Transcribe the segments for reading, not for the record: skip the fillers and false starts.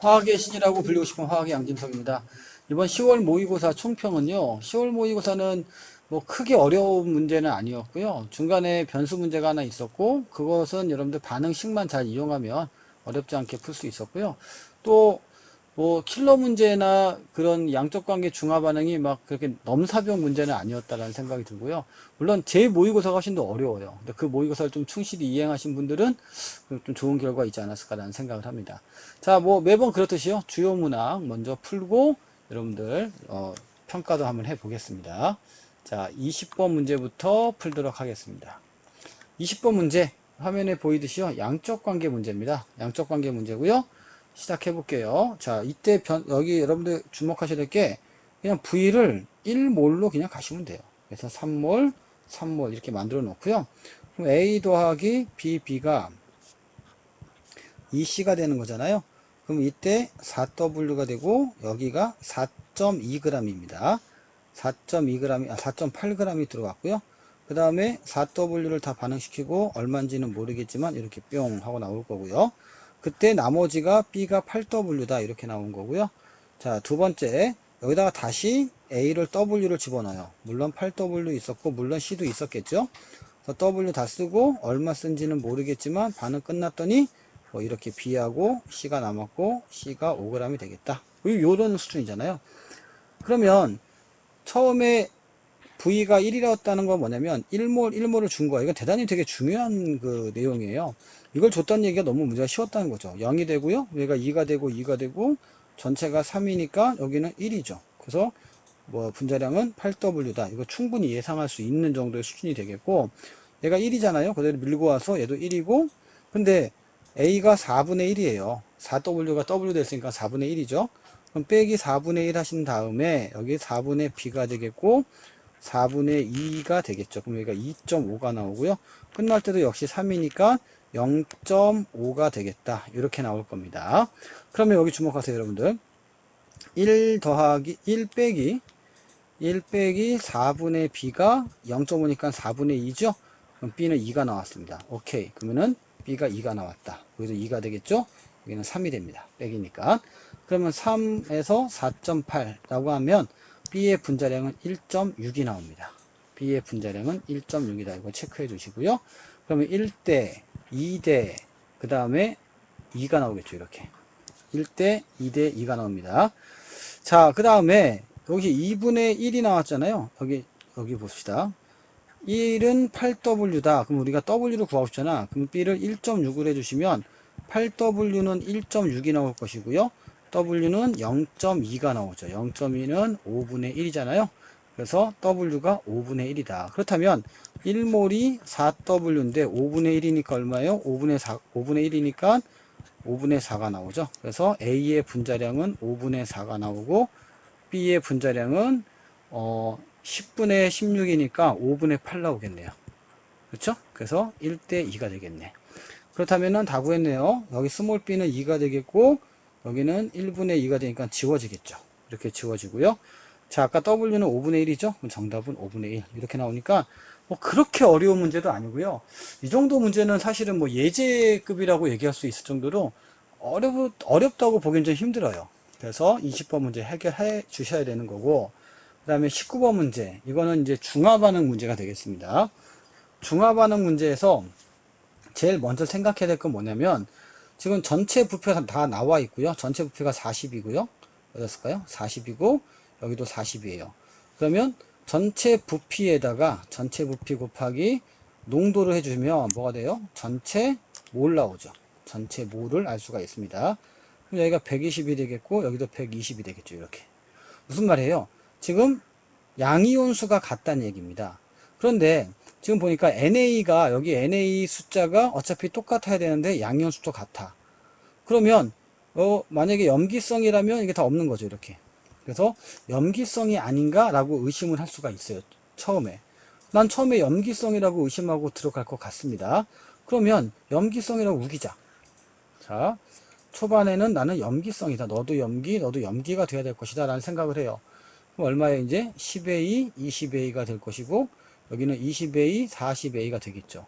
화학의 신이라고 불리고 싶은 화학의 양진석입니다. 이번 10월 모의고사 총평은요. 10월 모의고사는 뭐 크게 어려운 문제는 아니었고요. 중간에 변수 문제가 하나 있었고 그것은 여러분들 반응식만 잘 이용하면 어렵지 않게 풀 수 있었고요. 또 뭐 킬러 문제나 그런 양적 관계 중화 반응이 막 그렇게 넘사벽 문제는 아니었다라는 생각이 들고요. 물론 제 모의고사가 훨씬 더 어려워요. 근데 그 모의고사를 좀 충실히 이행하신 분들은 좀 좋은 결과가 있지 않았을까라는 생각을 합니다. 자, 뭐 매번 그렇듯이요. 주요 문항 먼저 풀고 여러분들 평가도 한번 해보겠습니다. 자, 20번 문제부터 풀도록 하겠습니다. 20번 문제 화면에 보이듯이요. 양적 관계 문제입니다. 양적 관계 문제고요. 시작해 볼게요. 자, 이때 여기 여러분들 주목하셔야 될 게 그냥 V를 1몰로 그냥 가시면 돼요. 그래서 3몰, 3몰 이렇게 만들어 놓고요. 그럼 A 더하기 BB가 EC가 되는 거잖아요. 그럼 이때 4W가 되고 여기가 4.2g입니다. 4.2g, 4.8g이 들어갔고요. 그 다음에 4W를 다 반응시키고 얼마인지는 모르겠지만 이렇게 뿅 하고 나올 거고요. 그때 나머지가 B가 8W다 이렇게 나온 거고요. 자, 두 번째 여기다가 다시 A를 W를 집어넣어요. 물론 8W 있었고 물론 C도 있었겠죠. 그래서 W 다 쓰고 얼마 쓴지는 모르겠지만 반응 끝났더니 뭐 이렇게 B하고 C가 남았고 C가 5g이 되겠다. 요런 수준이잖아요. 그러면 처음에 V가 1이었다는 건 뭐냐면 1몰 1몰을 준 거예요. 이건 대단히 되게 중요한 그 내용이에요. 이걸 줬다는 얘기가 너무 문제가 쉬웠다는 거죠. 0이 되고요. 여기가 2가 되고 2가 되고 전체가 3이니까 여기는 1이죠. 그래서 뭐 분자량은 8W다. 이거 충분히 예상할 수 있는 정도의 수준이 되겠고 얘가 1이잖아요. 그대로 밀고 와서 얘도 1이고 근데 A가 4분의 1이에요. 4W가 W 됐으니까 4분의 1이죠. 그럼 빼기 4분의 1 하신 다음에 여기 4분의 B가 되겠고 4분의 2가 되겠죠. 그럼 여기가 2.5가 나오고요. 끝날 때도 역시 3이니까 0.5가 되겠다. 이렇게 나올 겁니다. 그러면 여기 주목하세요, 여러분들. 1 더하기 1 빼기 4분의 B가 0.5니까 4분의 2죠? 그럼 B는 2가 나왔습니다. 오케이. 그러면은 B가 2가 나왔다. 여기서 2가 되겠죠? 여기는 3이 됩니다. 빼기니까. 그러면 3에서 4.8라고 하면 B의 분자량은 1.6이 나옵니다. B의 분자량은 1.6이다. 이거 체크해 주시고요. 그러면 1대, 2대, 그 다음에 2가 나오겠죠. 이렇게. 1대, 2대, 2가 나옵니다. 자, 그 다음에 여기 2분의 1이 나왔잖아요. 여기 봅시다. 1은 8W다. 그럼 우리가 W를 구하고 싶잖아. 그럼 B를 1.6을 해주시면 8W는 1.6이 나올 것이고요. W는 0.2가 나오죠. 0.2는 5분의 1이잖아요. 그래서 W가 5분의 1이다. 그렇다면 1몰이 4W인데 5분의 1이니까 얼마예요? 5분의 1이니까 5분의 4가 나오죠. 그래서 A의 분자량은 5분의 4가 나오고 B의 분자량은 10분의 16이니까 5분의 8 나오겠네요. 그렇죠? 그래서 1대 2가 되겠네. 그렇다면은 다 구했네요. 여기 스몰 b는 2가 되겠고 여기는 1분의 2가 되니까 지워지겠죠. 이렇게 지워지고요. 자, 아까 W는 5분의 1이죠? 그럼 정답은 5분의 1. 이렇게 나오니까 뭐 그렇게 어려운 문제도 아니고요. 이 정도 문제는 사실은 뭐 예제급이라고 얘기할 수 있을 정도로 어렵다고 보기엔 좀 힘들어요. 그래서 20번 문제 해결해 주셔야 되는 거고, 그 다음에 19번 문제. 이거는 이제 중화반응 문제가 되겠습니다. 중화반응 문제에서 제일 먼저 생각해야 될 건 뭐냐면, 지금 전체 부피가 다 나와 있고요. 전체 부피가 40이고요. 어떻을까요? 40이고, 여기도 40이에요. 그러면 전체 부피에다가 전체 부피 곱하기 농도를 해주면 뭐가 돼요? 전체 몰 나오죠. 전체 몰을 알 수가 있습니다. 그럼 여기가 120이 되겠고, 여기도 120이 되겠죠. 이렇게. 무슨 말이에요? 지금 양이온수가 같다는 얘기입니다. 그런데 지금 보니까 NA가 여기 NA 숫자가 어차피 똑같아야 되는데 양이온수도 같아. 그러면 만약에 염기성이라면 이게 다 없는 거죠. 이렇게. 그래서 염기성이 아닌가라고 의심을 할 수가 있어요. 처음에. 난 처음에 염기성이라고 의심하고 들어갈 것 같습니다. 그러면 염기성이라고 우기자. 자, 초반에는 나는 염기성이다. 너도 염기, 너도 염기가 돼야 될 것이다. 라는 생각을 해요. 그럼 얼마에 이제 10A, 20A가 될 것이고 여기는 20A, 40A가 되겠죠.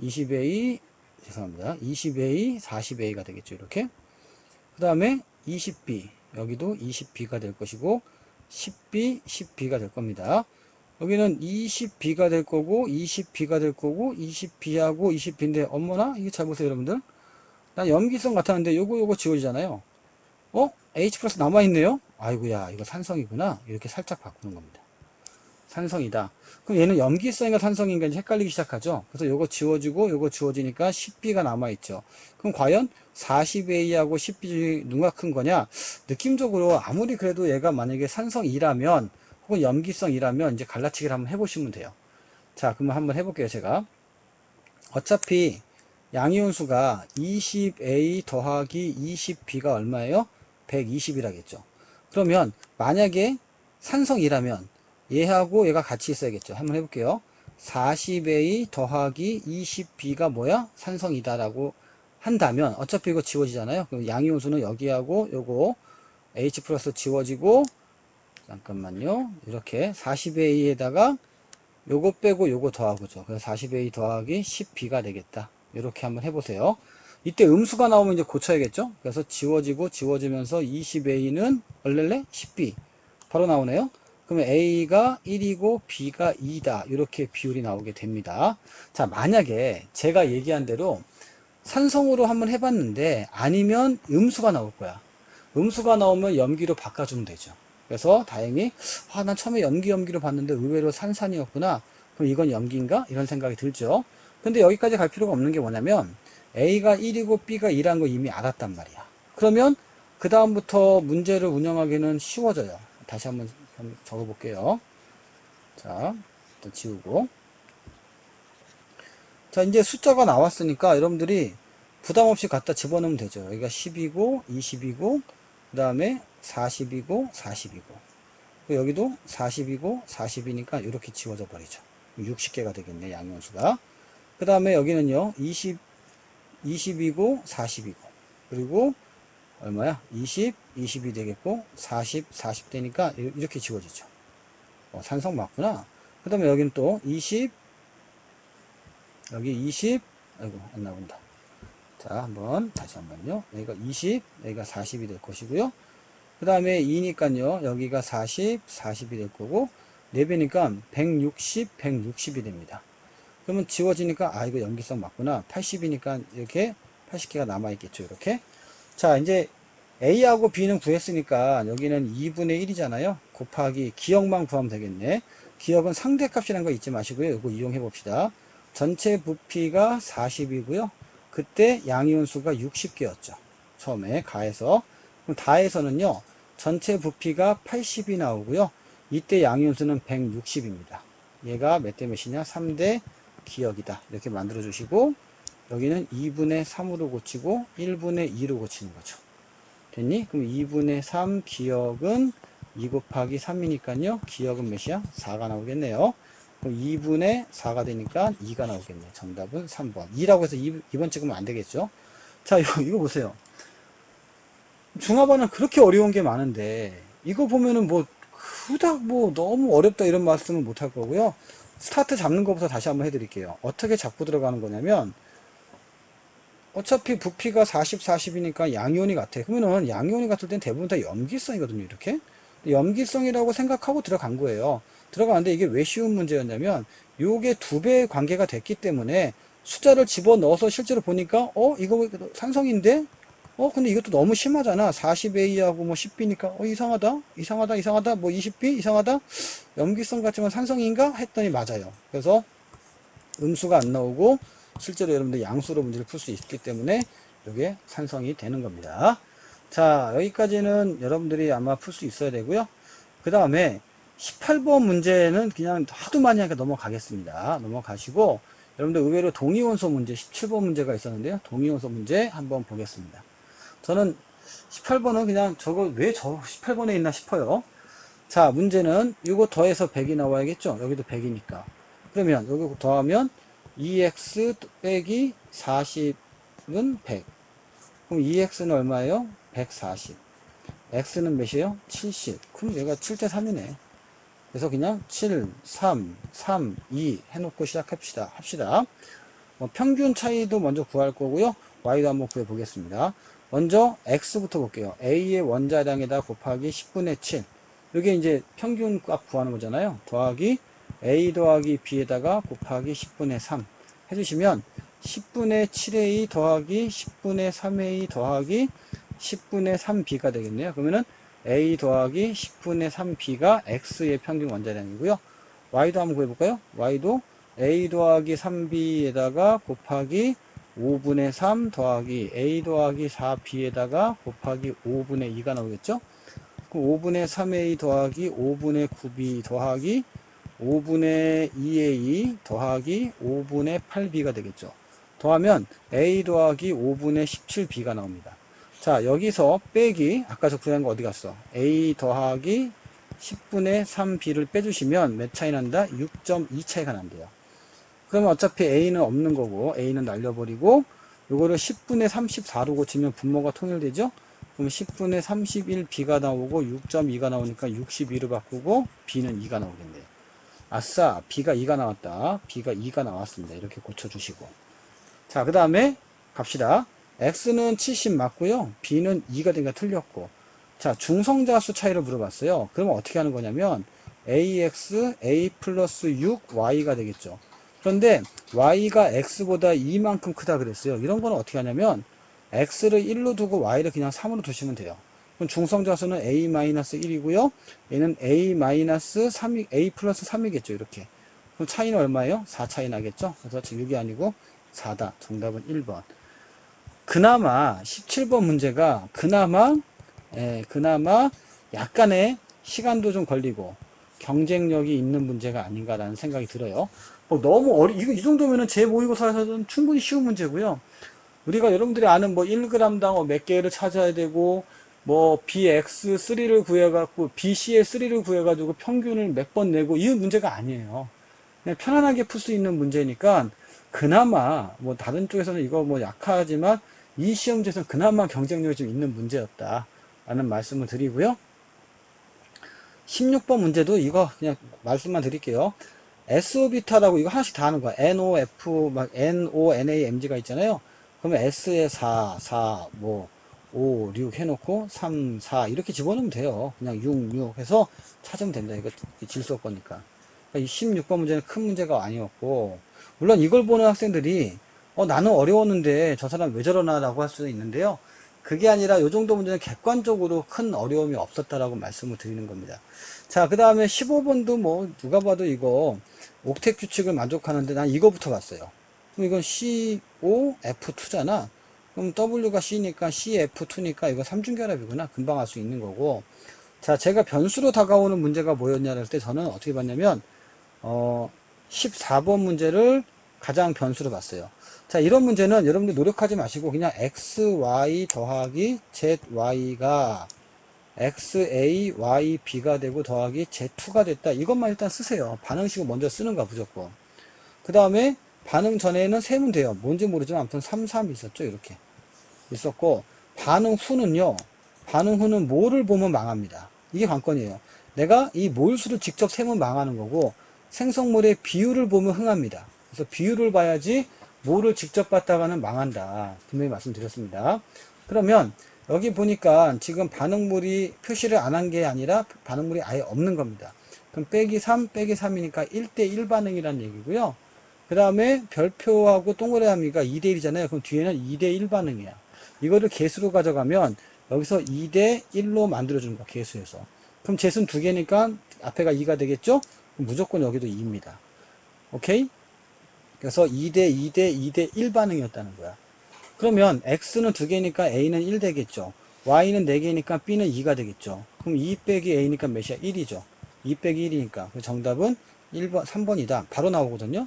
20A, 죄송합니다. 20A, 40A가 되겠죠. 이렇게. 그 다음에 20B, 여기도 20B가 될 것이고 10B, 10B가 될 겁니다. 여기는 20B가 될 거고 20B가 될 거고 20B하고 20B인데 어머나 이게 잘 보세요 여러분들. 난 염기성 같았는데 요거 지워지잖아요. H 플러스 남아있네요. 아이고야 이거 산성이구나. 이렇게 살짝 바꾸는 겁니다. 산성이다. 그럼 얘는 염기성인가 산성인가 이제 헷갈리기 시작하죠. 그래서 요거 지워지고 요거 지워지니까 10B가 남아있죠. 그럼 과연 40A하고 10B 중에 누가 큰 거냐? 느낌적으로 아무리 그래도 얘가 만약에 산성이라면 혹은 염기성이라면 이제 갈라치기를 한번 해보시면 돼요. 자, 그러면 한번 해볼게요, 제가. 어차피 양이온수가 20A 더하기 20B가 얼마예요? 120이라겠죠. 그러면 만약에 산성이라면 얘하고 얘가 같이 있어야겠죠. 한번 해볼게요. 40A 더하기 20B가 뭐야? 산성이다라고 한다면 어차피 이거 지워지잖아요. 그럼 양이온수는 여기하고 요거 H 플러스 지워지고 잠깐만요. 이렇게 40A에다가 요거 빼고 요거 더하고죠. 그래서 40A 더하기 10B가 되겠다. 이렇게 한번 해보세요. 이때 음수가 나오면 이제 고쳐야겠죠. 그래서 지워지고 지워지면서 20A는 얼렐레 10B 바로 나오네요. 그러면 A가 1이고 B가 2다. 이렇게 비율이 나오게 됩니다. 자, 만약에 제가 얘기한 대로 산성으로 한번 해봤는데 아니면 음수가 나올 거야. 음수가 나오면 염기로 바꿔주면 되죠. 그래서 다행히 난 처음에 염기로 봤는데 의외로 산산이었구나. 그럼 이건 염기인가? 이런 생각이 들죠. 근데 여기까지 갈 필요가 없는 게 뭐냐면 A가 1이고 B가 2라는 거 이미 알았단 말이야. 그러면 그 다음부터 문제를 운영하기는 쉬워져요. 다시 한번 적어볼게요. 자, 일단 지우고. 자, 이제 숫자가 나왔으니까 여러분들이 부담없이 갖다 집어넣으면 되죠. 여기가 10이고 20이고 그 다음에 40이고 40이고 여기도 40이고 40이니까 이렇게 지워져 버리죠. 60개가 되겠네 양연수가. 그 다음에 여기는요 20이고 40이고 그리고 얼마야? 20이 되겠고 40 되니까 이렇게 지워지죠. 산성 맞구나. 그 다음에 여기는 또 20 여기 20 아이고 안 나온다. 자 한번 다시 한번요. 여기가 20 여기가 40이 될 것이고요. 그 다음에 2니까요 여기가 40이 될 거고 4배니까 160이 됩니다. 그러면 지워지니까 이거 염기성 맞구나. 80이니까 이렇게 80개가 남아있겠죠. 이렇게. 자 이제 A하고 B는 구했으니까 여기는 2분의 1이잖아요. 곱하기 기억만 구하면 되겠네. 기억은 상대값이라는 거 잊지 마시고요. 이거 이용해 봅시다. 전체 부피가 40이고요. 그때 양이온수가 60개였죠. 처음에 가해서. 그럼 다해서는요. 전체 부피가 80이 나오고요. 이때 양이온수는 160입니다. 얘가 몇 대 몇이냐? 3대 기억이다. 이렇게 만들어 주시고 여기는 2분의 3으로 고치고 1분의 2로 고치는 거죠. 됐니? 그럼 2분의 3 기억은 2 곱하기 3이니까요. 기억은 몇이야? 4가 나오겠네요. 그럼 2분의 4가 되니까 2가 나오겠네. 정답은 3번. 2라고 해서 2번 찍으면 안 되겠죠? 자, 이거 보세요. 중화반은 그렇게 어려운 게 많은데, 이거 보면은 그닥 너무 어렵다 이런 말씀은 못 할 거고요. 스타트 잡는 것부터 다시 한번 해드릴게요. 어떻게 잡고 들어가는 거냐면, 어차피 부피가 40이니까 양이온이 같아. 그러면은 양이온이 같을 땐 대부분 다 염기성이거든요, 이렇게. 염기성이라고 생각하고 들어간 거예요. 들어가는데 이게 왜 쉬운 문제였냐면, 요게 2배의 관계가 됐기 때문에 숫자를 집어넣어서 실제로 보니까, 이거 산성인데? 근데 이것도 너무 심하잖아. 40A하고 10B니까, 이상하다. 20B? 이상하다? 염기성 같지만 산성인가? 했더니 맞아요. 그래서 음수가 안 나오고, 실제로 여러분들 양수로 문제를 풀 수 있기 때문에 이게 산성이 되는 겁니다. 자, 여기까지는 여러분들이 아마 풀 수 있어야 되고요. 그 다음에 18번 문제는 그냥 하도 많이 하니까 넘어가겠습니다. 넘어가시고 여러분들 의외로 동위원소 문제 17번 문제가 있었는데요. 동위원소 문제 한번 보겠습니다. 저는 18번은 그냥 저거 왜 저 18번에 있나 싶어요. 자, 문제는 이거 더해서 100이 나와야겠죠. 여기도 100이니까. 그러면 여기 더하면 2x 빼기 40은 100. 그럼 2x는 얼마예요? 140. x는 몇이에요? 70. 그럼 얘가 7대 3이네. 그래서 그냥 7, 3, 3, 2 해놓고 시작합시다. 평균 차이도 먼저 구할 거고요. y도 한번 구해 보겠습니다. 먼저 x부터 볼게요. a의 원자량에다 곱하기 10분의 7. 이게 이제 평균값 구하는 거잖아요. 더하기 a 더하기 b에다가 곱하기 10분의 3 해주시면 10분의 7a 더하기 10분의 3a 더하기 10분의 3b가 되겠네요. 그러면은 a 더하기 10분의 3b가 x의 평균 원자량이고요. y도 한번 구해볼까요? y도 a 더하기 3b에다가 곱하기 5분의 3 더하기 a 더하기 4b에다가 곱하기 5분의 2가 나오겠죠? 그럼 5분의 3a 더하기 5분의 9b 더하기 5분의 2a 더하기 5분의 8b가 되겠죠. 더하면 a 더하기 5분의 17b가 나옵니다. 자, 여기서 빼기 아까 저 구한 거 어디 갔어? a 더하기 10분의 3b를 빼주시면 몇 차이 난다? 6.2 차이가 난대요. 그러면 어차피 a는 없는 거고 a는 날려버리고 요거를 10분의 34로 고치면 분모가 통일되죠? 그럼 10분의 31b가 나오고 6.2가 나오니까 62로 바꾸고 b는 2가 나오겠네요. 아싸, b가 2가 나왔다. b가 2가 나왔습니다. 이렇게 고쳐주시고. 자, 그 다음에 갑시다. x는 70 맞고요. b는 2가 되니까 틀렸고. 자, 중성자수 차이를 물어봤어요. 그러면 어떻게 하는 거냐면 ax, a 플러스 6, y가 되겠죠. 그런데 y가 x보다 2만큼 크다 그랬어요. 이런 거는 어떻게 하냐면 x를 1로 두고 y를 그냥 3으로 두시면 돼요. 그럼 중성자수는 a-1이고요. 얘는 a-3, a 플러스 3이겠죠. 이렇게. 그럼 차이는 얼마예요? 4 차이 나겠죠? 그래서 6이 아니고 4다. 정답은 1번. 그나마 17번 문제가 그나마 약간의 시간도 좀 걸리고 경쟁력이 있는 문제가 아닌가라는 생각이 들어요. 너무 이 정도면은 제 모의고사에서는 충분히 쉬운 문제고요. 우리가 여러분들이 아는 뭐 1g당 몇 개를 찾아야 되고 뭐 bx3를 구해갖고 bc의3를 구해가지고 평균을 몇 번 내고 이 문제가 아니에요. 그냥 편안하게 풀 수 있는 문제니까 그나마 뭐 다른 쪽에서는 이거 뭐 약하지만 이 시험지에서는 그나마 경쟁력이 좀 있는 문제였다 라는 말씀을 드리고요. 16번 문제도 이거 그냥 말씀만 드릴게요. SO비타라고 이거 하나씩 다 하는 거야. NOF, 막 NONAMG가 있잖아요. 그러면 S에 4, 4, 뭐, 5, 6 해놓고 3, 4 이렇게 집어넣으면 돼요. 그냥 6, 6 해서 찾으면 된다. 이거 질서 거니까. 그러니까 이 16번 문제는 큰 문제가 아니었고, 물론 이걸 보는 학생들이, 나는 어려웠는데 저 사람 왜 저러나 라고 할 수도 있는데요. 그게 아니라 이 정도 문제는 객관적으로 큰 어려움이 없었다라고 말씀을 드리는 겁니다. 자, 그 다음에 15번도 뭐, 누가 봐도 이거, 옥텟 규칙을 만족하는데 난 이거부터 봤어요. 그럼 이건 COF2잖아. 그럼 W가 C니까 CF2니까 이거 삼중결합이구나. 금방 알 수 있는 거고. 자, 제가 변수로 다가오는 문제가 뭐였냐 할 때 저는 어떻게 봤냐면, 14번 문제를 가장 변수로 봤어요. 자, 이런 문제는 여러분들 노력하지 마시고 그냥 XY 더하기 ZY가 XAYB가 되고 더하기 Z2가 됐다. 이것만 일단 쓰세요. 반응식을 먼저 쓰는 거야, 무조건. 그 다음에 반응 전에는 세면 돼요. 뭔지 모르지만 아무튼 3, 3 있었죠. 이렇게. 있었고, 반응 후는요. 반응 후는 뭐를 보면 망합니다. 이게 관건이에요. 내가 이 몰수를 직접 세면 망하는 거고, 생성물의 비율을 보면 흥합니다. 그래서 비율을 봐야지 뭐를 직접 봤다가는 망한다. 분명히 말씀드렸습니다. 그러면 여기 보니까 지금 반응물이 표시를 안 한 게 아니라 반응물이 아예 없는 겁니다. 그럼 빼기 3, 빼기 3이니까 1대1 반응이라는 얘기고요. 그 다음에 별표하고 동그라미 함의가 2대1이잖아요. 그럼 뒤에는 2대1 반응이야. 이거를 개수로 가져가면 여기서 2대1로 만들어주는 거야. 개수에서. 그럼 제수는 두 개니까 앞에가 2가 되겠죠? 그럼 무조건 여기도 2입니다. 오케이? 그래서 2대2대2대1 반응이었다는 거야. 그러면 x는 두 개니까 a는 1 되겠죠. y는 4개니까 b는 2가 되겠죠. 그럼 2 빼기 a니까 몇이야? 1이죠. 2 빼기 1이니까. 정답은 1번, 3번이다. 바로 나오거든요.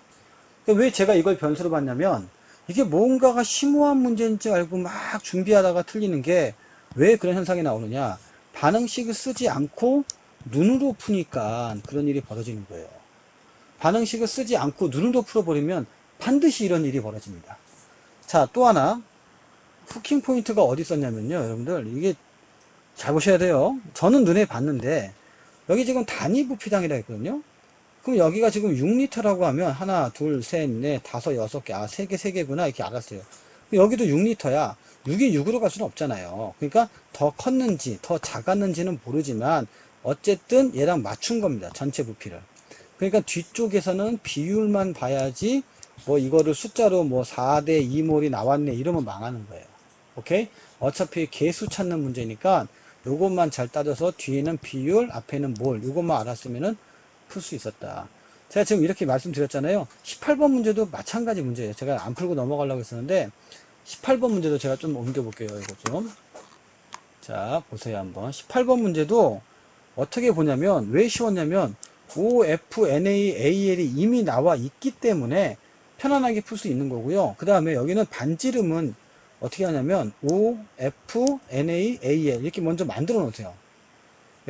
왜 제가 이걸 변수로 봤냐면 이게 뭔가가 심오한 문제인지 알고 막 준비하다가 틀리는 게 왜 그런 현상이 나오느냐. 반응식을 쓰지 않고 눈으로 푸니까 그런 일이 벌어지는 거예요. 반응식을 쓰지 않고 눈으로 풀어버리면 반드시 이런 일이 벌어집니다. 자, 또 하나 후킹 포인트가 어디 있었냐면요. 여러분들 이게 잘 보셔야 돼요. 저는 눈에 봤는데 여기 지금 단위 부피당이라 했거든요. 그럼 여기가 지금 6리터라고 하면 하나, 둘, 셋, 넷, 다섯, 여섯 개, 아, 세 개구나 이렇게 알았어요. 여기도 6리터야. 6이 6으로 갈 수는 없잖아요. 그러니까 더 컸는지 더 작았는지는 모르지만 어쨌든 얘랑 맞춘 겁니다. 전체 부피를. 그러니까 뒤쪽에서는 비율만 봐야지 뭐 이거를 숫자로 뭐 4대 2몰이 나왔네 이러면 망하는 거예요. 오케이? 어차피 개수 찾는 문제니까 요것만 잘 따져서 뒤에는 비율, 앞에는 몰, 요것만 알았으면은 풀 수 있었다. 제가 지금 이렇게 말씀드렸잖아요. 18번 문제도 마찬가지 문제예요. 제가 안 풀고 넘어가려고 했었는데 18번 문제도 제가 좀 옮겨볼게요. 이거 좀. 자, 보세요 한번. 18번 문제도 어떻게 보냐면 왜 쉬웠냐면 OFNAAL이 이미 나와 있기 때문에 편안하게 풀 수 있는 거고요. 그 다음에 여기는 반지름은 어떻게 하냐면 OFNAAL 이렇게 먼저 만들어 놓으세요.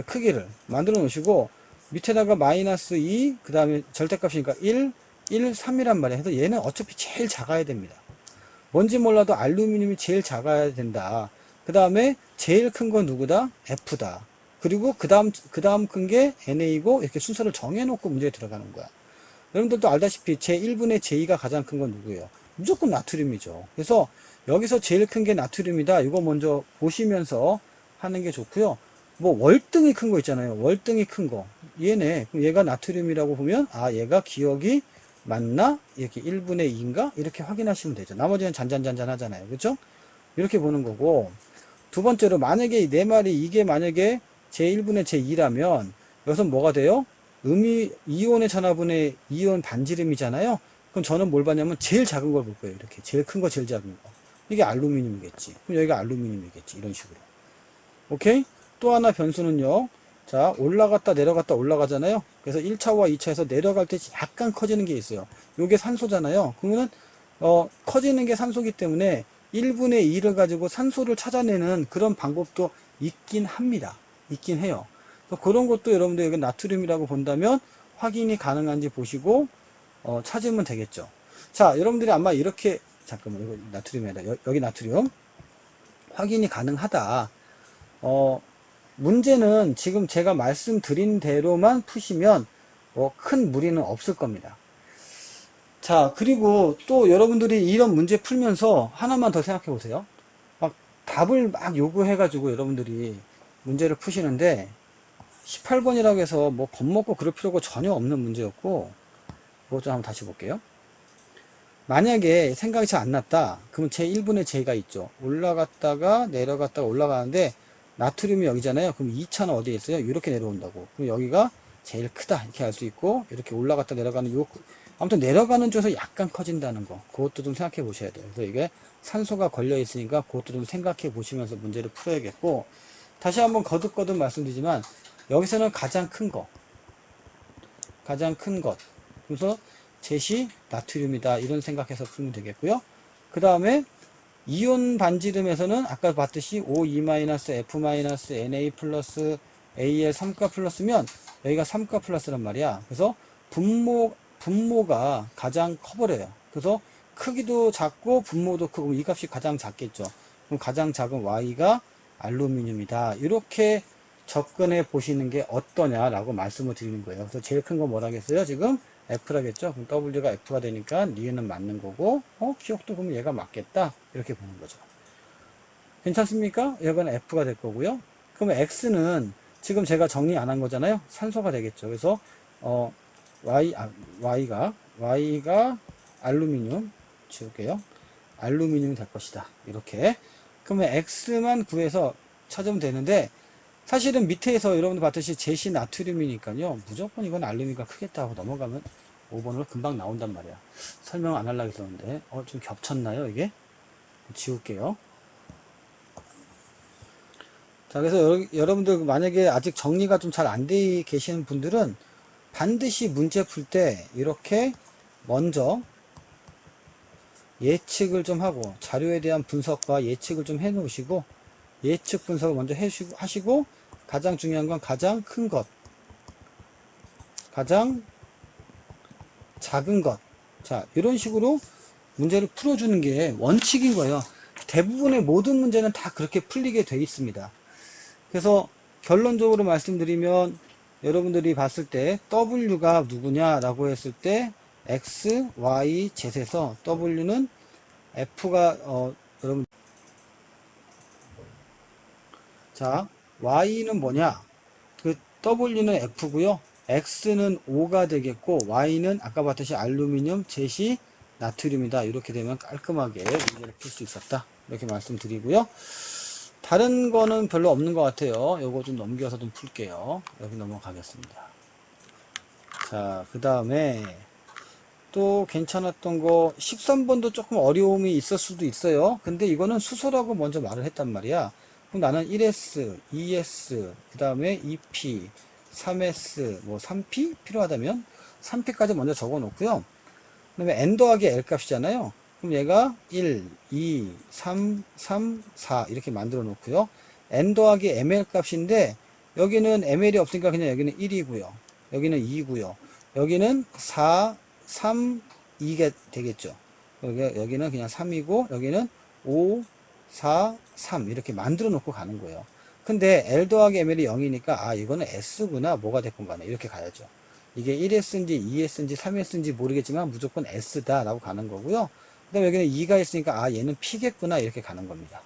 크기를 만들어 놓으시고 밑에다가 마이너스 2, 그 다음에 절대값이니까 1, 1, 3이란 말이에요. 그래서 얘는 어차피 제일 작아야 됩니다. 뭔지 몰라도 알루미늄이 제일 작아야 된다. 그 다음에 제일 큰 건 누구다? F다. 그리고 그 다음 큰 게 NA고 이렇게 순서를 정해놓고 문제에 들어가는 거야. 여러분들도 알다시피 제1분의 제2가 가장 큰 건 누구예요? 무조건 나트륨이죠. 그래서 여기서 제일 큰 게 나트륨이다. 이거 먼저 보시면서 하는 게 좋고요. 뭐 월등히 큰 거 있잖아요. 월등히 큰 거. 얘네. 그럼 얘가 나트륨이라고 보면 아 얘가 기억이 맞나? 이렇게 1분의 2인가? 이렇게 확인하시면 되죠. 나머지는 잔잔잔잔 하잖아요. 그렇죠? 이렇게 보는 거고 두 번째로 만약에 내 말이 이게 만약에 제1분의 제2라면 여기서 뭐가 돼요? 이온의 전화분의 이온 반지름이잖아요. 그럼 저는 뭘 봤냐면 제일 작은 걸 볼 거예요. 이렇게 제일 큰 거 제일 작은 거. 이게 알루미늄이겠지. 그럼 여기가 알루미늄이겠지. 이런 식으로. 오케이? 또 하나 변수는요. 자, 올라갔다 내려갔다 올라가잖아요. 그래서 1차와 2차에서 내려갈 때 약간 커지는 게 있어요. 요게 산소잖아요. 그러면은 커지는 게 산소기 때문에 1분의 2를 가지고 산소를 찾아내는 그런 방법도 있긴 합니다. 있긴 해요. 그런 것도 여러분들 여기 나트륨이라고 본다면 확인이 가능한지 보시고 찾으면 되겠죠. 자, 여러분들이 아마 이렇게 잠깐만 이거 나트륨이 아니라 여기 나트륨 확인이 가능하다. 문제는 지금 제가 말씀드린 대로만 푸시면 큰 무리는 없을 겁니다. 자, 그리고 또 여러분들이 이런 문제 풀면서 하나만 더 생각해 보세요. 막 답을 막 요구해가지고 여러분들이 문제를 푸시는데 18번이라고 해서 뭐 겁먹고 그럴 필요가 전혀 없는 문제였고, 그것 좀 한번 다시 볼게요. 만약에 생각이 잘 안 났다. 그러면 제1분의 제가 있죠. 올라갔다가 내려갔다가 올라가는데 나트륨이 여기잖아요. 그럼 2차는 어디에 있어요? 이렇게 내려온다고. 그럼 여기가 제일 크다. 이렇게 알 수 있고 이렇게 올라갔다 내려가는 아무튼 내려가는 쪽에서 약간 커진다는 거. 그것도 좀 생각해 보셔야 돼요. 그래서 이게 산소가 걸려 있으니까 그것도 좀 생각해 보시면서 문제를 풀어야겠고 다시 한번 거듭거듭 말씀드리지만 여기서는 가장 큰 거. 가장 큰 것. 그래서 젯이 나트륨이다. 이런 생각해서 풀면 되겠고요. 그 다음에 이온 반지름에서는 아까 봤듯이 O2-F-NA 플러스 AL 3가 플러스면 여기가 3가 플러스란 말이야. 그래서 분모가 가장 커버려요. 그래서 크기도 작고 분모도 크고 이 값이 가장 작겠죠. 그럼 가장 작은 Y가 알루미늄이다. 이렇게 접근해 보시는 게 어떠냐라고 말씀을 드리는 거예요. 그래서 제일 큰 거 뭐라겠어요? 지금 F라겠죠? 그럼 W가 F가 되니까 니은은 맞는 거고, 기억도 그러면 얘가 맞겠다. 이렇게 보는 거죠. 괜찮습니까? 얘가 F가 될 거고요. 그러면 X는 지금 제가 정리 안 한 거잖아요. 산소가 되겠죠. 그래서, Y가 알루미늄, 지울게요. 알루미늄이 될 것이다. 이렇게. 그러면 X만 구해서 찾으면 되는데, 사실은 밑에서 여러분들 봤듯이 젯이 나트륨이니까요. 무조건 이건 알루미늄가 크겠다 하고 넘어가면 5번으로 금방 나온단 말이야. 설명 안 하려고 했었는데, 좀 겹쳤나요, 이게? 지울게요. 자, 그래서 여러분들 만약에 아직 정리가 좀 잘 안 돼 계시는 분들은 반드시 문제 풀 때 이렇게 먼저 예측을 좀 하고 자료에 대한 분석과 예측을 좀 해 놓으시고 예측 분석을 먼저 하시고 가장 중요한 건 가장 큰 것, 가장 작은 것. 자, 이런 식으로 문제를 풀어주는 게 원칙인 거예요. 대부분의 모든 문제는 다 그렇게 풀리게 돼 있습니다. 그래서 결론적으로 말씀드리면 여러분들이 봤을 때 W가 누구냐라고 했을 때 X, Y, Z에서 W는 F가, 여러분, 자, Y는 뭐냐? 그 W는 F고요. X는 O가 되겠고, Y는 아까 봤듯이 알루미늄, 제시, 나트륨이다. 이렇게 되면 깔끔하게 문제를 풀 수 있었다. 이렇게 말씀드리고요. 다른 거는 별로 없는 것 같아요. 요거 좀 넘겨서 좀 풀게요. 여기 넘어가겠습니다. 자, 그 다음에 또 괜찮았던 거 13번도 조금 어려움이 있을 수도 있어요. 근데 이거는 수소라고 먼저 말을 했단 말이야. 그럼 나는 1S, 2S, 그 다음에 2P, 3S, 뭐 3P 필요하다면 3P까지 먼저 적어 놓고요. 그 다음에 N 더하기 L 값이잖아요. 그럼 얘가 1, 2, 3, 3, 4 이렇게 만들어 놓고요. N 더하기 ML 값인데 여기는 ML이 없으니까 그냥 여기는 1이고요. 여기는 2고요. 여기는 4, 3, 2가 되겠죠. 여기는 그냥 3이고 여기는 5, 4, 3 이렇게 만들어 놓고 가는 거예요. 근데 L 더하기 ML이 0이니까 아 이거는 S구나 뭐가 됐건 간에 이렇게 가야죠. 이게 1S인지 2S인지 3S인지 모르겠지만 무조건 S다 라고 가는 거고요. 그 다음에 여기는 2가 있으니까 아 얘는 P겠구나 이렇게 가는 겁니다.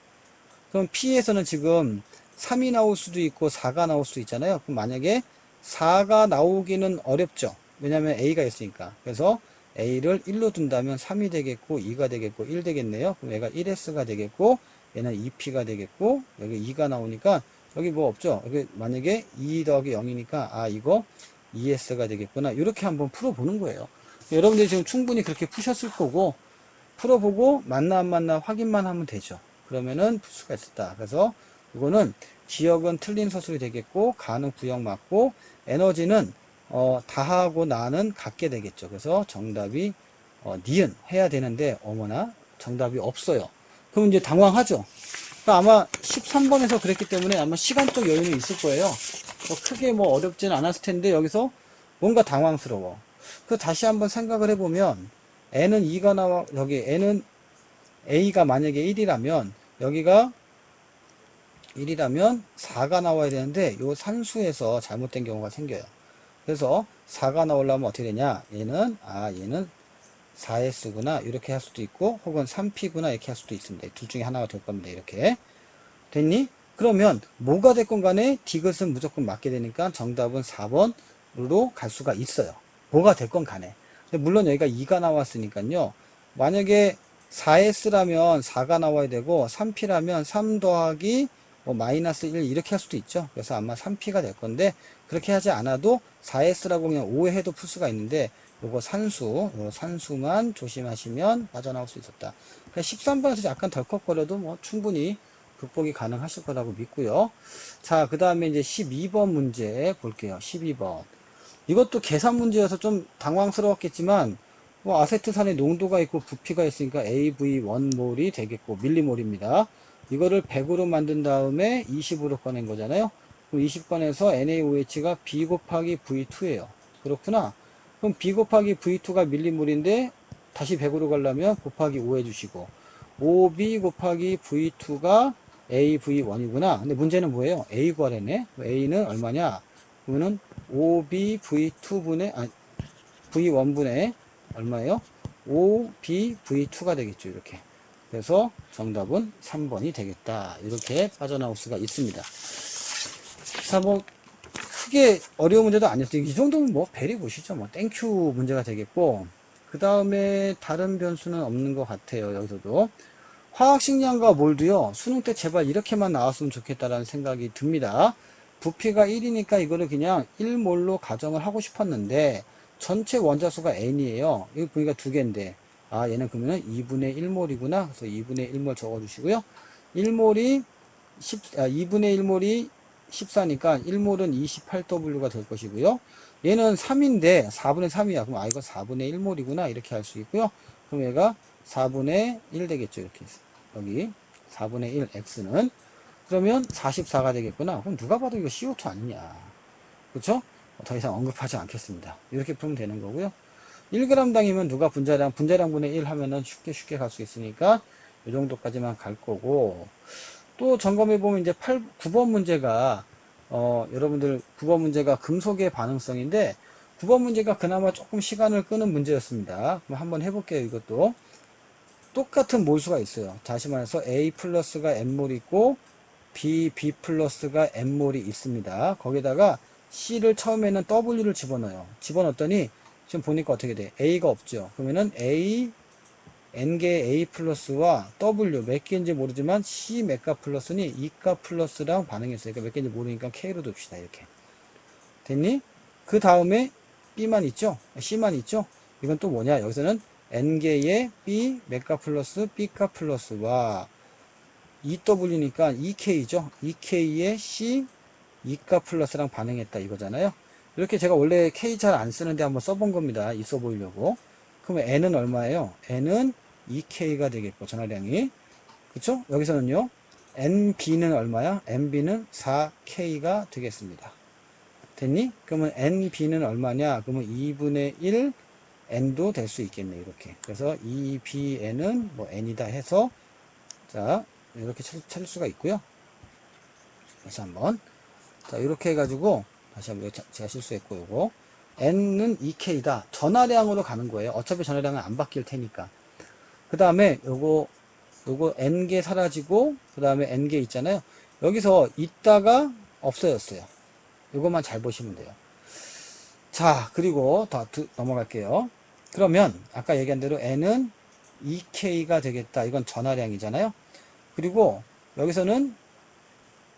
그럼 P에서는 지금 3이 나올 수도 있고 4가 나올 수도 있잖아요. 그럼 만약에 4가 나오기는 어렵죠. 왜냐면 A가 있으니까. 그래서 A를 1로 둔다면 3이 되겠고 2가 되겠고 1 되겠네요. 그럼 얘가 1S가 되겠고 얘는 2P가 되겠고 여기 2가 나오니까 여기 뭐 없죠. 여기 만약에 2 더하기 0이니까 아 이거 2S가 되겠구나. 이렇게 한번 풀어보는 거예요. 여러분들이 지금 충분히 그렇게 푸셨을 거고 풀어보고 맞나 안 맞나 확인만 하면 되죠. 그러면은 풀 수가 있었다. 그래서 이거는 지역은 틀린 서술이 되겠고 가는 구역 맞고 에너지는 다하고 나는 같게 되겠죠. 그래서 정답이 니은 해야 되는데 어머나 정답이 없어요. 그럼 이제 당황하죠. 그러니까 아마 13번에서 그랬기 때문에 아마 시간적 여유는 있을 거예요. 크게 뭐 어렵진 않았을 텐데 여기서 뭔가 당황스러워. 그 다시 한번 생각을 해보면 n은 2가 나와 여기 n은 a가 만약에 1이라면 여기가 1이라면 4가 나와야 되는데 요 산수에서 잘못된 경우가 생겨요. 그래서 4가 나오려면 어떻게 되냐? 얘는 4S구나 이렇게 할 수도 있고 혹은 3P구나 이렇게 할 수도 있습니다. 둘 중에 하나가 될 겁니다. 이렇게 됐니? 그러면 뭐가 됐건 간에 디귿은 무조건 맞게 되니까 정답은 4번으로 갈 수가 있어요. 뭐가 됐건 간에. 근데 물론 여기가 2가 나왔으니까요. 만약에 4S라면 4가 나와야 되고 3P라면 3 더하기 뭐 마이너스 1 이렇게 할 수도 있죠. 그래서 아마 3P가 될 건데 그렇게 하지 않아도 4S라고 그냥 오해해도 풀 수가 있는데 요거 산수만 조심하시면 빠져나올 수 있었다. 13번에서 약간 덜컥거려도 뭐 충분히 극복이 가능하실 거라고 믿고요. 자, 그 다음에 이제 12번 문제 볼게요. 12번. 이것도 계산 문제여서 좀 당황스러웠겠지만, 뭐 아세트산의 농도가 있고 부피가 있으니까 AV1몰이 되겠고, 밀리몰입니다. 이거를 100으로 만든 다음에 20으로 꺼낸 거잖아요. 그럼 20번에서 NaOH가 B 곱하기 V2예요. 그렇구나. 그럼 B 곱하기 V2가 밀리몰인데, 다시 100으로 가려면 곱하기 5 해주시고, 5B 곱하기 V2가 AV1이구나. 근데 문제는 뭐예요? A 구하래네. A는 얼마냐? 그러면은 5B V2분의, V1분의 얼마예요? 5B V2가 되겠죠. 이렇게. 그래서 정답은 3번이 되겠다. 이렇게 빠져나올 수가 있습니다. 자, 뭐, 크게 어려운 문제도 아니었어요. 이 정도면 뭐, 베리 보시죠. 뭐, 땡큐 문제가 되겠고, 그 다음에 다른 변수는 없는 것 같아요. 여기서도. 화학식량과 몰도요, 수능 때 제발 이렇게만 나왔으면 좋겠다라는 생각이 듭니다. 부피가 1이니까 이거를 그냥 1몰로 가정을 하고 싶었는데, 전체 원자수가 N이에요. 여기 보니까 두 개인데, 아, 얘는 그러면 2분의 1몰이구나. 그래서 2분의 1몰 적어주시고요. 2분의 1몰이 14니까 1몰은 28W가 될 것이고요. 얘는 3인데 4분의 3이야. 그럼 아, 이거 4분의 1몰이구나. 이렇게 할 수 있고요. 그럼 얘가 4분의 1 되겠죠. 이렇게. 여기 4분의 1 x는 그러면 44가 되겠구나. 그럼 누가 봐도 이거 CO2 아니냐. 그렇죠? 더 이상 언급하지 않겠습니다. 이렇게 풀면 되는 거고요. 1g당이면 누가 분자량분의 1 하면은 쉽게 갈 수 있으니까 이 정도까지만 갈 거고, 또 점검해 보면 이제 9번 문제가 여러분들 9번 문제가 금속의 반응성인데 9번 문제가 그나마 조금 시간을 끄는 문제였습니다. 그럼 한번 해볼게요. 이것도 똑같은 몰수가 있어요. 다시 말해서 A 플러스가 N몰이 있고 B 플러스가 N몰이 있습니다. 거기다가 C를 처음에는 W를 집어넣어요. 집어넣었더니 지금 보니까 어떻게 돼? A가 없죠. 그러면은 N개의 A 플러스와 W 몇 개인지 모르지만 C 몇 가 플러스니 2가 플러스랑 반응했어요. 그러니까 몇 개인지 모르니까 K로 둡시다. 이렇게. 됐니? 그 다음에 B만 있죠? C만 있죠? 이건 또 뭐냐? 여기서는 N개의 B 메가 플러스 B가 플러스와 EW니까 EK죠? EK의 C 2가 플러스랑 반응했다 이거잖아요. 이렇게 제가 원래 K 잘 안 쓰는데 한번 써본 겁니다. 있어 보이려고. 그러면 N은 얼마예요? N은 2K가 되겠고 전화량이. 그쵸? 여기서는요. NB는 얼마야? NB는 4K가 되겠습니다. 됐니? 그러면 NB는 얼마냐? 그러면 2분의 1 N도 될 수 있겠네, 이렇게. 그래서 2BN은 뭐 N이다 해서, 자, 이렇게 찾을 수가 있고요. 다시 한번. 자, 이렇게 해가지고, 다시 한번, 제가 실수했고, 요거. N은 2K다. 전화량으로 가는 거예요. 어차피 전화량은 안 바뀔 테니까. 그 다음에 요거 N개 사라지고, 그 다음에 N개 있잖아요. 여기서 있다가 없어졌어요. 요것만 잘 보시면 돼요. 자, 그리고 더 넘어갈게요. 그러면 아까 얘기한 대로 N은 2K가 되겠다. 이건 전화량이잖아요. 그리고 여기서는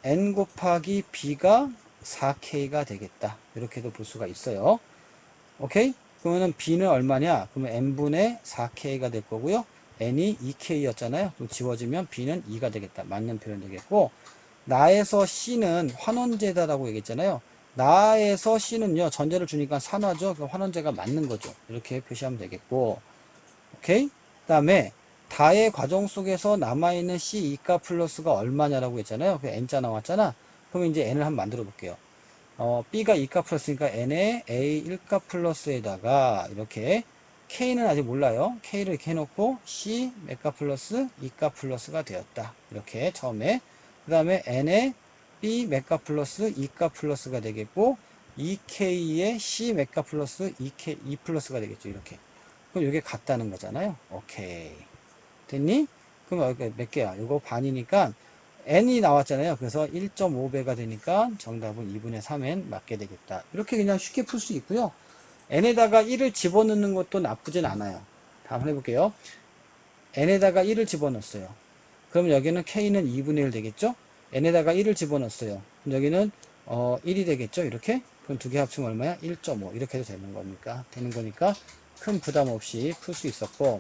N 곱하기 B가 4K가 되겠다. 이렇게도 볼 수가 있어요. 오케이? 그러면 B는 얼마냐? 그러면 N분의 4K가 될 거고요. N이 2K였잖아요. 또 지워지면 B는 2가 되겠다. 맞는 표현 되겠고, 나에서 C는 환원제다라고 얘기했잖아요. 나에서 C는요, 전제를 주니까 산화죠. 그 환원제가 맞는 거죠. 이렇게 표시하면 되겠고, 오케이? 그 다음에 다의 과정 속에서 남아있는 C 2가 플러스가 얼마냐라고 했잖아요. 그 N자 나왔잖아. 그럼 이제 N을 한번 만들어 볼게요. B가 2가 플러스니까 N에 A 1가 플러스에다가 이렇게 K는 아직 몰라요. K를 이렇게 해놓고 C 몇가 플러스 2가 플러스가 되었다. 이렇게 처음에. 그 다음에 N에 B 몇가 플러스 2가 플러스가 되겠고 2K에 C 몇가 플러스 2 플러스가 되겠죠. 이렇게. 그럼 이게 같다는 거잖아요. 오케이. 됐니? 그럼 여기 몇 개야? 이거 반이니까 n이 나왔잖아요. 그래서 1.5배가 되니까 정답은 2분의 3n 맞게 되겠다. 이렇게 그냥 쉽게 풀 수 있고요. n에다가 1을 집어넣는 것도 나쁘진 않아요. 다음 해볼게요. n에다가 1을 집어넣었어요. 그럼 여기는 k는 2분의 1 되겠죠? n에다가 1을 집어넣었어요. 그럼 여기는 1이 되겠죠? 이렇게? 그럼 두 개 합치면 얼마야? 1.5 이렇게 해도 되는 거니까 큰 부담 없이 풀 수 있었고,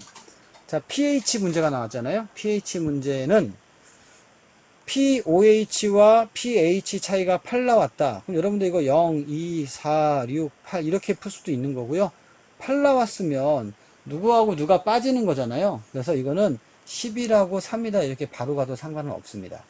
자, pH 문제가 나왔잖아요. pH 문제는 pOH와 pH 차이가 8 나왔다. 그럼 여러분들 이거 0, 2, 4, 6, 8 이렇게 풀 수도 있는 거고요. 8 나왔으면 누구하고 누가 빠지는 거잖아요. 그래서 이거는 10이라고 3이다 이렇게 바로 가도 상관은 없습니다.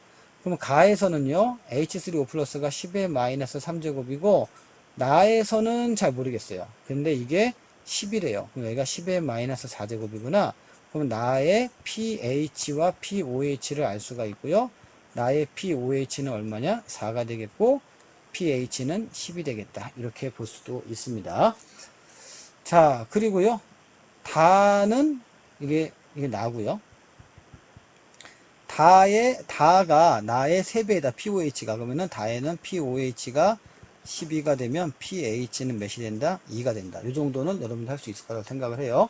그럼 가에서는요. H3O 플러스가 10의 마이너스 3제곱이고 나에서는 잘 모르겠어요. 근데 이게 10이래요. 그럼 여기가 10의 마이너스 4제곱이구나. 그럼 나의 pH와 pOH를 알 수가 있고요. 나의 pOH는 얼마냐? 4가 되겠고 pH는 10이 되겠다. 이렇게 볼 수도 있습니다. 자, 그리고요. 다는 이게 나고요. 다가 나의 3배다. pOH가. 그러면은 다에는 pOH가 12가 되면 pH는 몇이 된다? 2가 된다. 이 정도는 여러분들 할 수 있을 거라고 생각을 해요.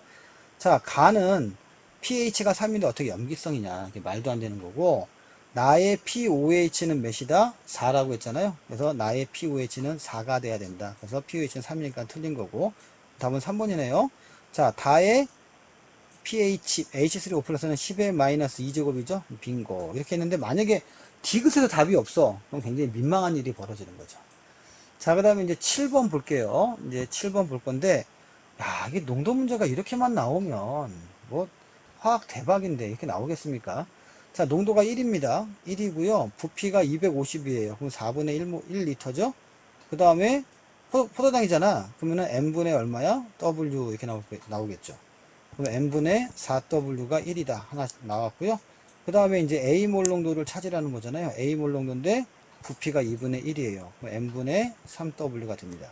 자, 가는 pH가 3인데 어떻게 염기성이냐. 이게 말도 안 되는 거고, 나의 pOH는 몇이다? 4라고 했잖아요. 그래서 나의 pOH는 4가 돼야 된다. 그래서 pOH는 3이니까 틀린 거고, 답은 3번이네요. 자, 다의 pH, H3O 플러스는 10의 마이너스 2제곱이죠? 빙고. 이렇게 했는데, 만약에 디귿에서 답이 없어. 그럼 굉장히 민망한 일이 벌어지는 거죠. 자, 그 다음에 이제 7번 볼게요. 이제 7번 볼 건데, 야, 이게 농도 문제가 이렇게만 나오면, 뭐, 화학 대박인데, 이렇게 나오겠습니까? 자, 농도가 1입니다. 1이고요. 부피가 250이에요. 그럼 4분의 1 리터죠? 그 다음에, 포도당이잖아. 그러면은 N분의 얼마야? W 이렇게 나오겠죠. 그럼 N분의 4W가 1이다. 하나 나왔고요. 그 다음에 이제 A몰 농도를 찾으라는 거잖아요. A몰 농도인데, 부피가 2분의 1이에요. 그럼 N분의 3W가 됩니다.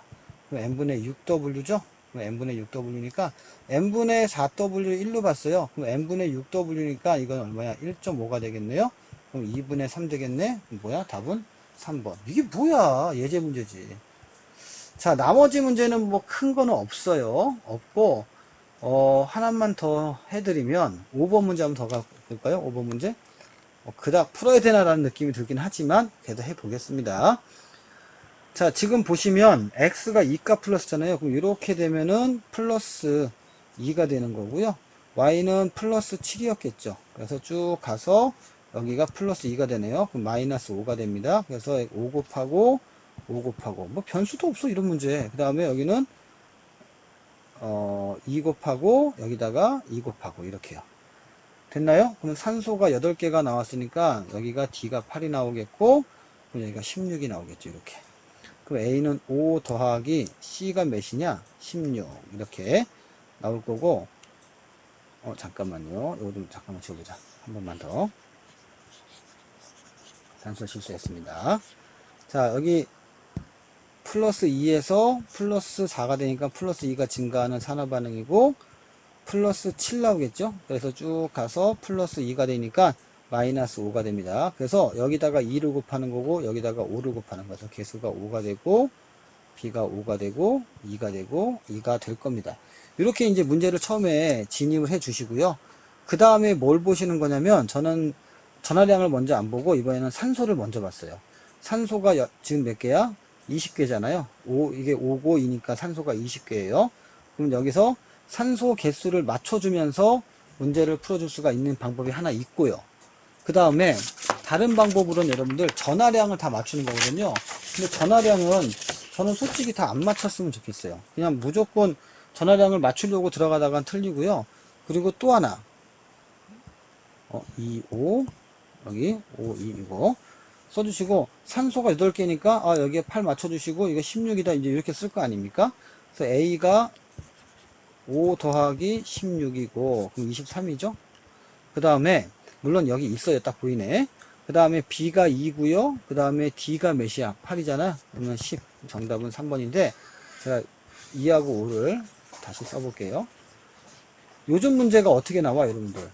그럼 N분의 6W죠? 그럼 n분의 6w니까 n분의 4w를 1로 봤어요. 그럼 n분의 6w니까 이건 얼마야? 1.5가 되겠네요. 그럼 2분의 3 되겠네. 뭐야? 답은 3번. 이게 뭐야? 예제 문제지. 자, 나머지 문제는 뭐 큰 거는 없어요. 없고, 하나만 더 해드리면, 5번 문제 한번 더 가볼까요? 5번 문제? 그닥 풀어야 되나라는 느낌이 들긴 하지만, 그래도 해보겠습니다. 자, 지금 보시면, x가 2가 플러스잖아요. 그럼 이렇게 되면은, 플러스 2가 되는 거고요. y는 플러스 7이었겠죠. 그래서 쭉 가서, 여기가 플러스 2가 되네요. 그럼 마이너스 5가 됩니다. 그래서 5 곱하고, 5 곱하고, 뭐 변수도 없어, 이런 문제. 그 다음에 여기는 2 곱하고 여기다가 2 곱하고 이렇게요. 됐나요? 그러면 산소가 8개가 나왔으니까 여기가 D가 8이 나오겠고 그럼 여기가 16이 나오겠죠. 이렇게. 그럼 A는 5 더하기 C가 몇이냐? 16 이렇게 나올 거고 잠깐만요. 이거 좀 잠깐만 지워보자. 한 번만 더. 단순 실수했습니다. 자, 여기 플러스 2에서 플러스 4가 되니까 플러스 2가 증가하는 산화반응이고 플러스 7 나오겠죠. 그래서 쭉 가서 플러스 2가 되니까 마이너스 5가 됩니다. 그래서 여기다가 2를 곱하는 거고 여기다가 5를 곱하는 거죠. 개수가 5가 되고 b가 5가 되고 2가 되고 2가 될 겁니다. 이렇게 이제 문제를 처음에 진입을 해 주시고요. 그 다음에 뭘 보시는 거냐면 저는 전하량을 먼저 안 보고 이번에는 산소를 먼저 봤어요. 산소가 지금 몇 개야? 20개잖아요. 이게 5고 2니까 산소가 20개예요. 그럼 여기서 산소 개수를 맞춰주면서 문제를 풀어줄 수가 있는 방법이 하나 있고요. 그 다음에 다른 방법으로는 여러분들 전하량을 다 맞추는 거거든요. 근데 전하량은 저는 솔직히 다 안 맞췄으면 좋겠어요. 그냥 무조건 전하량을 맞추려고 들어가다가 틀리고요. 그리고 또 하나 2, 5 여기 5, 2 이거 써주시고 산소가 8개니까 여기에 8 맞춰주시고 이거 16이다 이제 이렇게 쓸 거 아닙니까? 그래서 A가 5 더하기 16이고 그럼 23이죠. 그 다음에 물론 여기 있어요. 딱 보이네. 그 다음에 B가 2고요. 그 다음에 D가 몇이야? 8이잖아. 그러면 10. 정답은 3번인데 제가 2하고 5를 다시 써볼게요. 요즘 문제가 어떻게 나와 여러분들?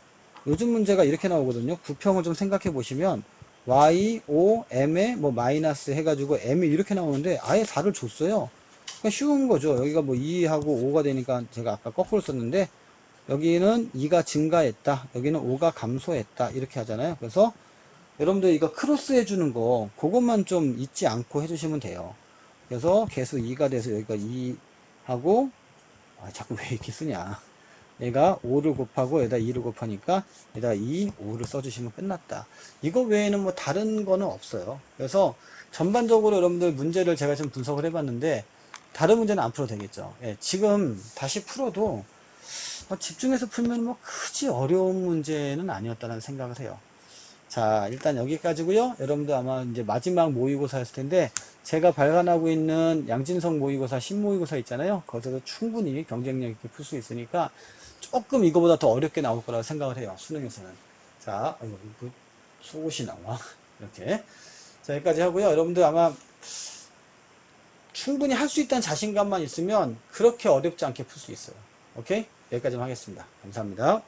요즘 문제가 이렇게 나오거든요. 부평을 좀 생각해 보시면 Y, O, M에 뭐 마이너스 해가지고 M이 이렇게 나오는데 아예 4를 줬어요. 그러니까 쉬운 거죠. 여기가 뭐 2하고 5가 되니까 제가 아까 거꾸로 썼는데 여기는 2가 증가했다. 여기는 5가 감소했다. 이렇게 하잖아요. 그래서 여러분들 이거 크로스 해주는 거 그것만 좀 잊지 않고 해주시면 돼요. 그래서 개수 2가 돼서 여기가 2하고 자꾸 왜 이렇게 쓰냐. 얘가 5를 곱하고 여기다 2를 곱하니까 여기다 2, 5를 써주시면 끝났다. 이거 외에는 뭐 다른 거는 없어요. 그래서 전반적으로 여러분들 문제를 제가 좀 분석을 해봤는데 다른 문제는 안 풀어도 되겠죠. 예, 지금 다시 풀어도 집중해서 풀면 뭐 크지 어려운 문제는 아니었다는 생각을 해요. 자, 일단 여기까지고요. 여러분들 아마 이제 마지막 모의고사였을 텐데 제가 발간하고 있는 양진성 모의고사, 신모의고사 있잖아요. 거기서도 충분히 경쟁력 있게 풀 수 있으니까 조금 이거보다 더 어렵게 나올 거라고 생각을 해요. 수능에서는. 자, 이거 속옷이 나와. 이렇게. 자, 여기까지 하고요. 여러분들 아마 충분히 할 수 있다는 자신감만 있으면 그렇게 어렵지 않게 풀 수 있어요. 오케이? 여기까지만 하겠습니다. 감사합니다.